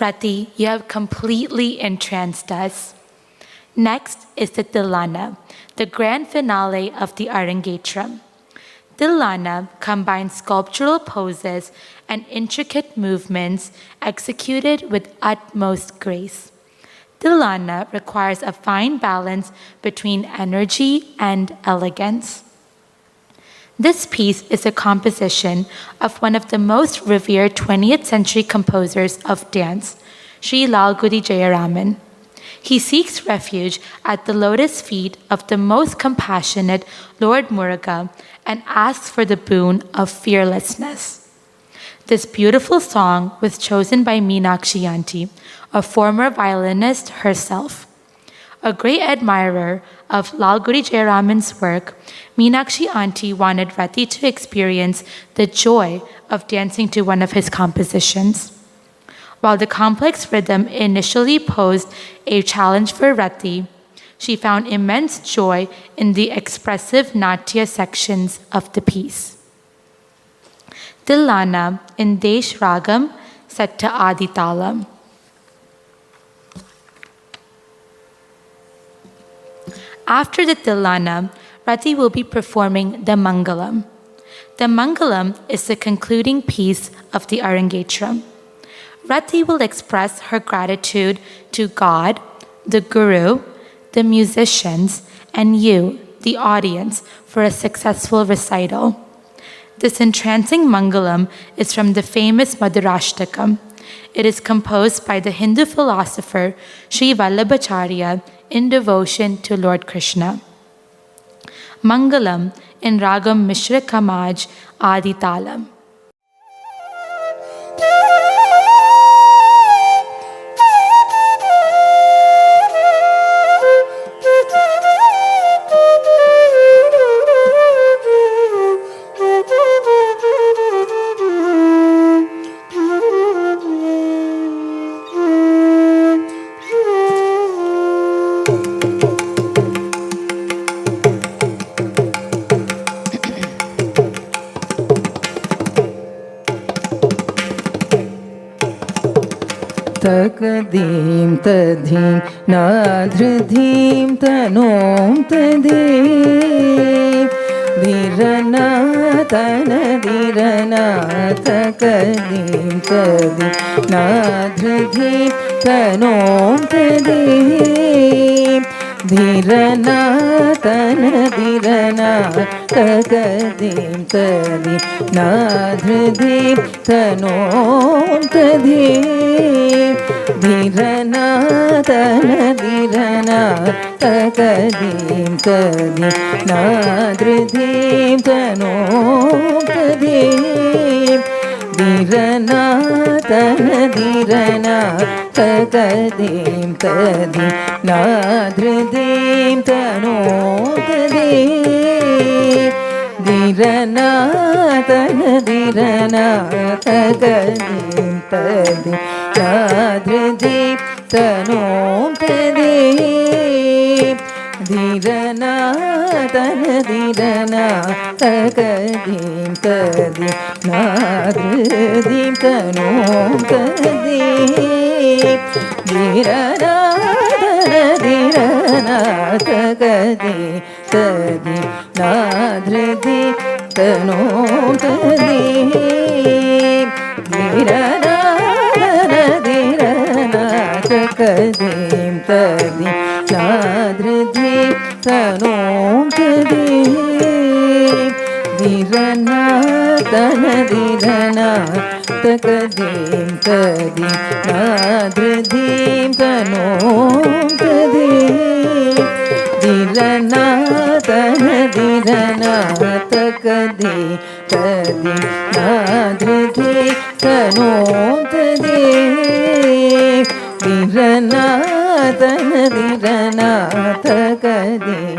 Rati, you have completely entranced us. Next is the Tilana, the grand finale of the Arangetram. Tilana combines sculptural poses and intricate movements executed with utmost grace. Tilana requires a fine balance between energy and elegance. This piece is a composition of one of the most revered 20th century composers of dance, Sri Lalgudi Jayaraman. He seeks refuge at the lotus feet of the most compassionate Lord Muruga and asks for the boon of fearlessness. This beautiful song was chosen by Meenakshi Aunty, a former violinist herself. A great admirer of Lalgudi Jayaraman's work, Meenakshi Aunty wanted Rati to experience the joy of dancing to one of his compositions. While the complex rhythm initially posed a challenge for Rati, she found immense joy in the expressive Natya sections of the piece. Tilana in Desh Ragam set to Aditalam. After the Tilana, Rati will be performing the Mangalam. The Mangalam is the concluding piece of the Arangetram. Rati will express her gratitude to God, the Guru, the musicians, and you, the audience, for a successful recital. This entrancing Mangalam is from the famous Madhurashtakam. It is composed by the Hindu philosopher Sri Vallabhacharya in devotion to Lord Krishna. Mangalam in Ragam Mishra Kamaj Aditalam. तकदीं तधीं नाधृधीं तनों तदीं धीरना तनधीरना तकदीं तधीं नाधृधीं तनों तदीं धीरना तनधीरना तकदीं तदीं नाधृधीं तनों तदीं धीरना तनधीरना तकदीं तदीं नाधृधीं तनों तदीं धीरना तनधीरना तकदीं तदीं नाधृधीं तनों तदीं धीरना तनधीरना तकदीं तदीं नाधृधीं तनों तदीं धीरना तनधीरना तकदीं तदीं नाधृधीं तनों तदीं धीरना तनधीरना तकदीं तदीं नाधृधीं तनों तदीं धीरना तनधीरना तकदीं तदीं नाधृधीं तनों तदीं धीरना तनधीरना तकदीं तदीं नाधृधीं तनों तदीं धीरना तनधीरना तकदीं तदीं नाधृधीं तनों तदीं धीरना तनधीरना तकदीं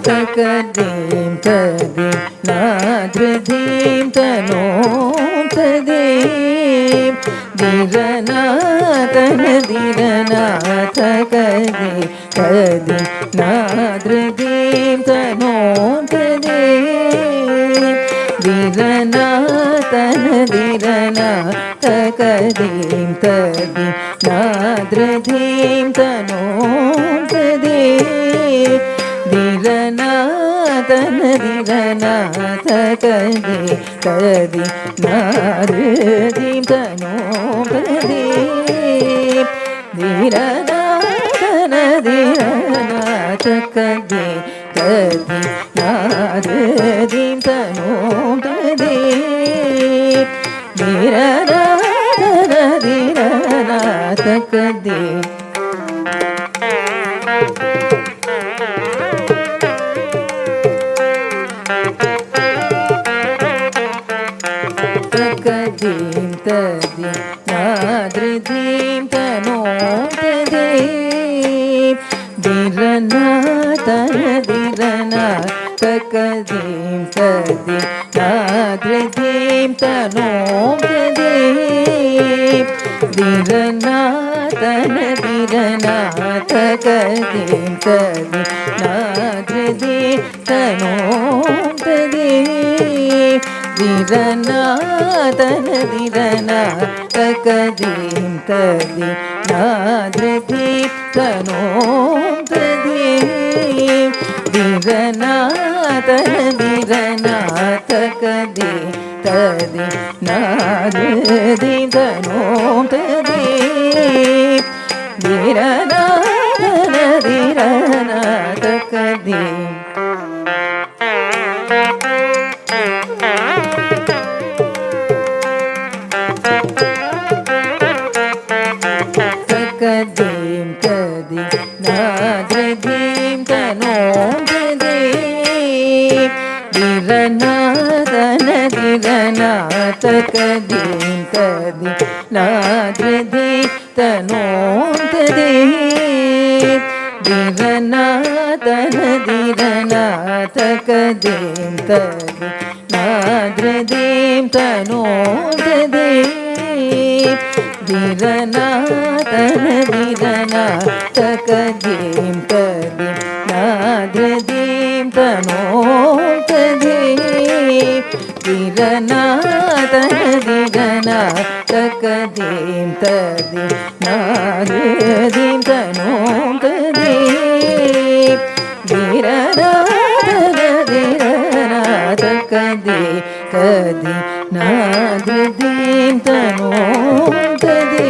तकदीं तदीं नाधृधीं तनों तदीं धीरना तनधीरना तकदीं तदीं नाधृधीं ಧಿರನ ತಕದೀಂ ತದಿ ನಾದ್ರಧೀಂ ತನೋ ತದೇ ಧಿರನ ತನದಿರನ ತಕದಿ ತದಿ ನಾದ್ರಧೀಂ ತನೋ ತದೇ ಧಿರನ ತನದಿರನ ತಕದಿ ತದಿ ನಾದ್ರಧೀಂ ತನೋ ತದೇ ಧಿರನ ತನದಿರನ ತಕದಿ ತಕದೀಂ ತದಿ ನಾದ್ರಧೀಂ ತನೋ ತದೇ ಧಿರನ ತನದಿರನ ತಕದೀಂ ತದಿ ನಾದ್ರಧೀಂ ತನೋ ತದೇ ಧಿರನ ತನದಿರನ ತಕದೀಂ ತದಿ ನಾದ್ರಧೀಂ ತನೋ ತದೇ ಧಿರನ ತನದಿರನ ತಕದೀಂ ತದಿ ನಾದ್ರಧೀಂ ತನೋ ತದೇ ಧಿರನ ತನದಿರನ ತಕದಿ ತದಿ ನಾದ್ರಧೀಂ ತನೋ ತದೇ ಧಿರನ ತನದಿರನ ತಕದಿ ತಕದೀಂ ತದಿ ನಾದ್ರಧೀಂ ತನೋ ತದೇ ಧಿರನ ತನದಿರನ ತಕದೀಂ ತದಿ ನಾದ್ರಧೀಂ ತನೋ ತದೇ ಧಿರನ ತನದಿರನ ತಕದೀಂ ತದಿ ನಾದ್ರಧೀಂ ತನೋ ತದೇ ಧಿರನ ತನದಿರನ ತಕದೀಂ ತದಿ ನಾದ್ರಧೀಂ ತನೋ ತದೇ ಧಿರನ ತನದಿರನ ತಕದೀಂ ತದಿ ನಾದ್ರಧೀಂ ತನೋ ತದೇ ಧಿರನ ತನದಿರನ ತಕದಿ ತದಿ ನಾದ್ರಧೀಂ ತನೋ ತದೇ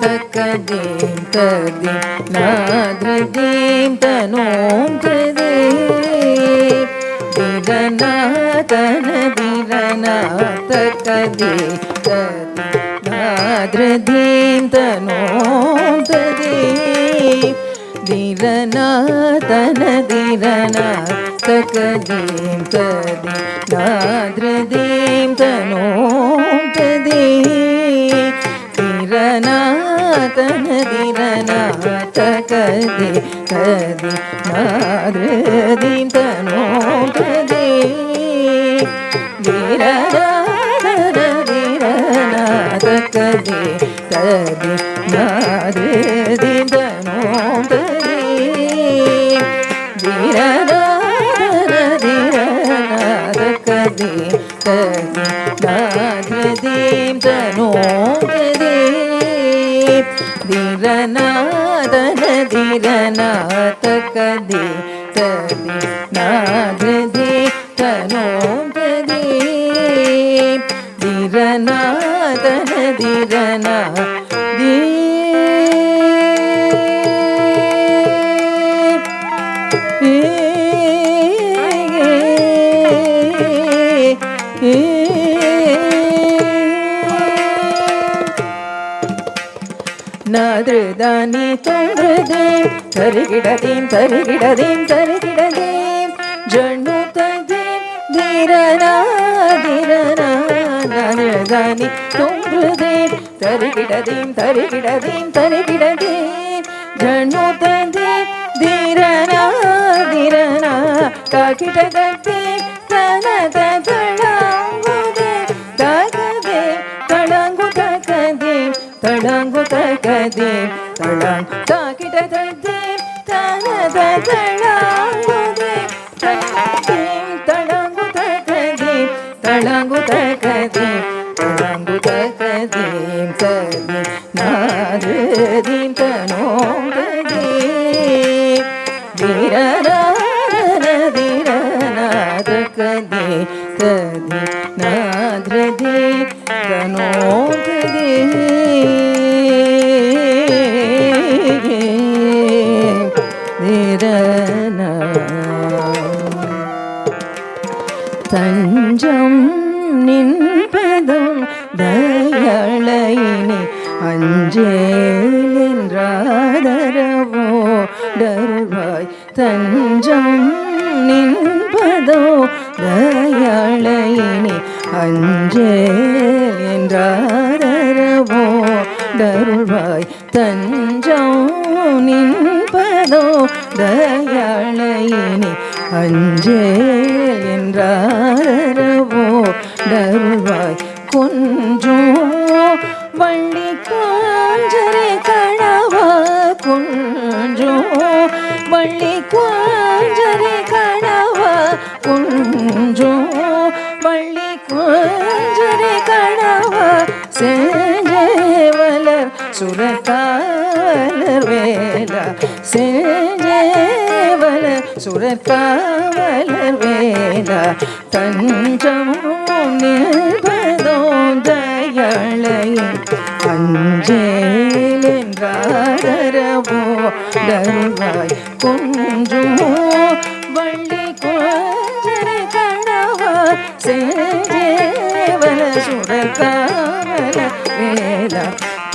ತಕದೀಂ ತದಿ ನಾದ್ರಧೀಂ ತನೋ ತದೇ ಧಿರನ ತನದಿರನ ತಕದಿ ತದಿ ನಾದ್ರಧೀಂ ತನೋ ತದೇ ಧಿರನ ತನದಿರನ ತಕದೀಂ ತದಿ ನಾದ್ರಧೀಂ ತನೋ ತದೇ ಧಿರನ ತನದಿರನ ತಕದಿ ತದಿ ನಾದ್ರಧೀಂ ತನೋ ತದೇ ಧಿರನ ತನದಿರನ ತಕದಿ ತದಿ ನಾದ್ರಧೀಂ ತನೋ ತದೇ ಧಿರನ ತನದಿರನ ತಕದಿ ತದಿ ನಾದ್ರಧೀಂ ತನೋ ತದೇ ಧಿರನ ತನದಿರನ ತಕದಿ ತದಿ ನಾದ್ರಧೀಂ ತನೋ ತದೇ ಧಿರನ ತನದಿರನ ನಾದ್ರದಾನಿ ತೊಂದ್ರದೇಂ ತರಿಗಿಡದೇಂ ತರಿಗಿಡದೇಂ ತರಿಗಿಡದೇಂ ಜಣ್ಣು ತದೇಂ ಧಿರನ ಧಿರನ ನಾದ್ರದಾನಿ ತೊಂದ್ರದೇಂ ತರಿಗಿಡದೇಂ ತರಿಗಿಡದೇಂ ತರಿಗಿಡದೇಂ ಜಣ್ಣು ತದೇಂ ಧಿರನ ಧಿರನ ತಾಕಿಟದೇಂ ತನದ ತಳಂಗುದೇ ತಗದೆ ತಳಂಗು ತಗದೆ ತಳಂಗು ತಗದೆ ತಳಂಗ್ ತಾಕಿಟದೇಂ ತನದ ತಳಂಗುದೇ ತಳಂಗ್ ததாங்கு தகதீம் ததாங்கு தகதீம் ததி நாததீம் தனோம் ததீம் தீரநாத தீரநாத கதி ததி நாத்ரதி தனோம் ததீம் தீரநா தஞ்சம் நின்பதம் தயளையினி அஞ்சேல் என்றாதரவோ டருவாய் தஞ்சம் நின்பதோ தயளையினி அஞ்சேல் என்றாதரவோ டருவாய் தஞ்சம் நின்பதோ தயளையினி அஞ்சேல் என்றாரவோ டருவாய் கொஞ்சம் வள்ளி கொஞ்சரை கணவா கொஞ்சம் வள்ளி கொஞ்சரை கணவா கொஞ்சம் வள்ளி கொஞ்சரை கணவா செஞ்சேவலர் சுரக்காலர் வேலா செஞ்சேவலர் சுரக்காவலர் வேலா தஞ்சம் நிற்பதோம் தயளையின் அஞ்சேல் என்றாதரவோ டருவாய் கொஞ்சம் வள்ளி கொஞ்சரை கணவா செஞ்சேவல சுரக்காவல வேலா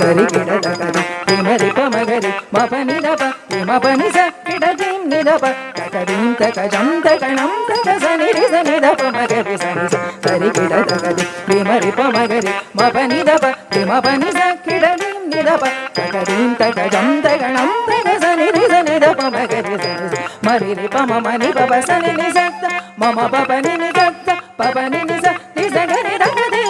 தரிகிடதகதி விமரி பமகரி மபனிதப விமபனி சக்கிடதிம் நிதப தகதிம் தகஜம் தகணம் தகசனிரி சனிதப மகரி சனிச தரிகிடதகதி விமரி பமகரி மபனிதப விமபனி சக்கிடதிம் நிதப தகதிம் தகஜம் தகணம் தகசனிரி சனிதப மகரி சனிச மரிரி பம மணி பப சனினி சக்த மம பபனி நிசக்த பபனி நிச நிசகரி தகதி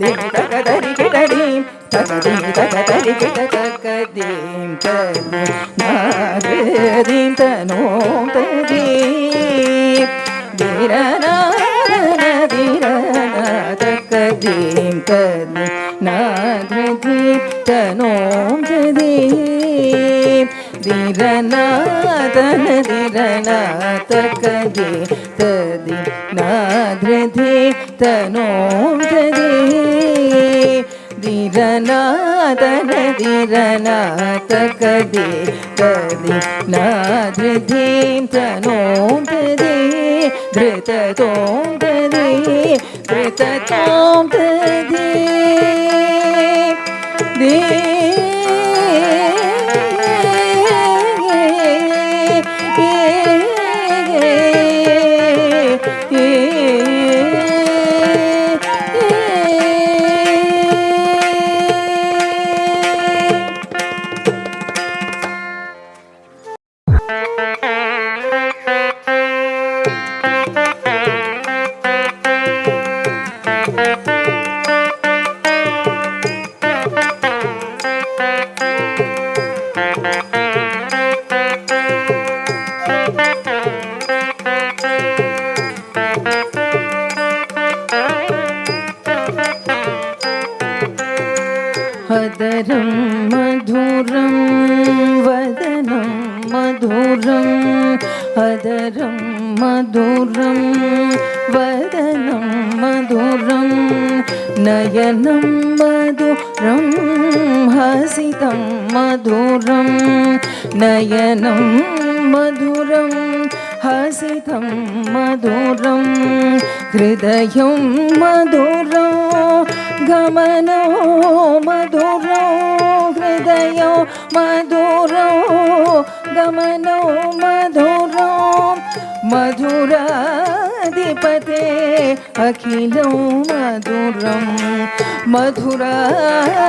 திமி தகதரி கிடதீம் தகதீம் தகதரி கிட தகதீம் ததி நாததீம் தனோம் ததீம் தீரநாத தீரநாத கதீம் ததி நாததீம் தனோம் ததீம் தீரநாதன தீரநாத கதி ததி நாததீம் தனோம் ததீம் தீரநாதன தீரநாத கதி ததி நாததீம் தனோம் ததி திருததோம் ததி திருததோம் ததி हदरं मधुरं वदनं मधुरं हदरं मधुरं वदनं मधुरं नयनं मधुरं हसितं मधुरं नयनं मधुरं हसितं मधुरं हृदयं मधुरं गमनो मधुरो हृदयो मधुरो गमनो मधुरो मधुराधिपते अखिलो मधुरं मधुराधिपते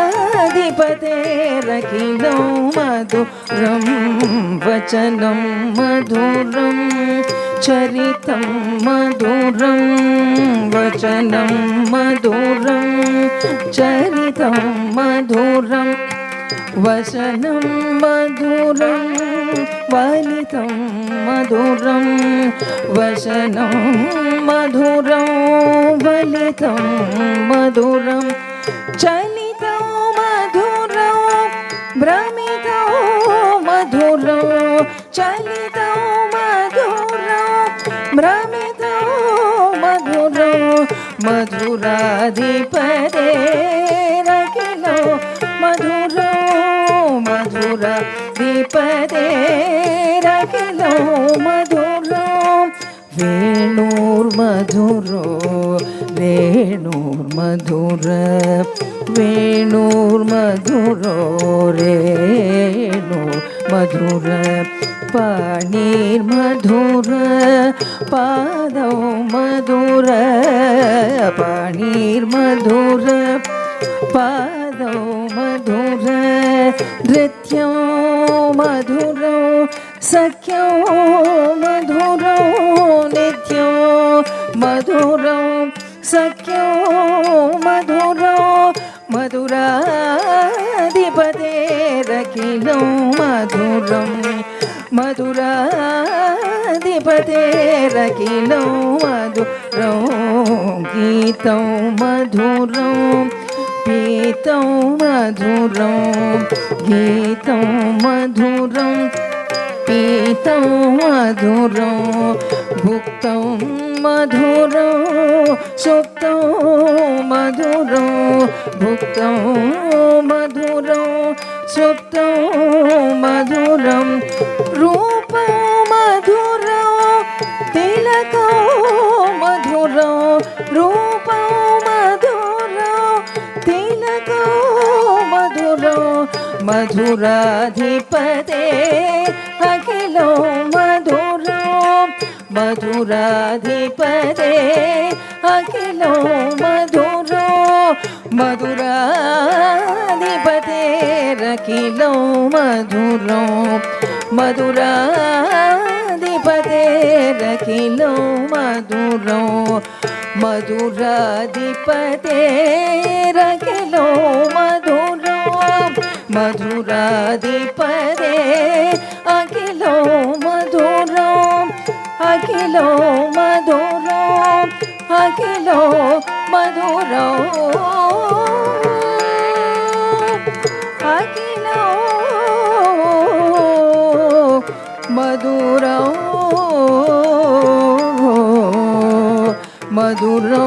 अखिलो मधुरं वचनं मधुरं चरितं मधुरं वचनं मधुरं चरितं मधुरं वचनं मधुरं वलितं मधुरं वचनं मधुरं वलितं मधुरं चलितं मधुरं भ्रमितं मधुरं चलितं मधुरं भ्रमितं मधुरं मधुराधिपतेरखिलो मधुरो मधुराधिपतेरखिलो मधुरो वेणुर्मधुरो वेणुर्मधुर वेणुर्मधुरो रेणुर्मधुर पाणिर्मधुर पादौ मधुर पाणिर्मधुर पादौ मधुर नृत्यं मधुरो सख्यो मधुरो नित्यो मधुरो सख्यो मधुरो मधुराधिपतेरखिलो मधुरं मधुराधिपतेरखिलो मधुरं गीतं मधुरं पीतं मधुरं गीतं मधुरं पीतं मधुरं भुक्तं मधुरं सुप्तं मधुरं भुक्तं मधुरं सुप्तं मधुरं रूपं मधुरं तिलकं मधुरं रूपं मधुरं तिलकं मधुरं मधुराधिपते अखिलो मधुरो मधुराधिपते अखिलो मधुरो मधुराधिपतेरखिलो मधुरो मधुराधिपतेरखिलो मधुरो मधुराधिपतेरखिलो मधुरो मधुराधिपते अखिलो मधुरो अखिलो मधुरो अखिलो मधुरो अखिलो मधुरो मधुरो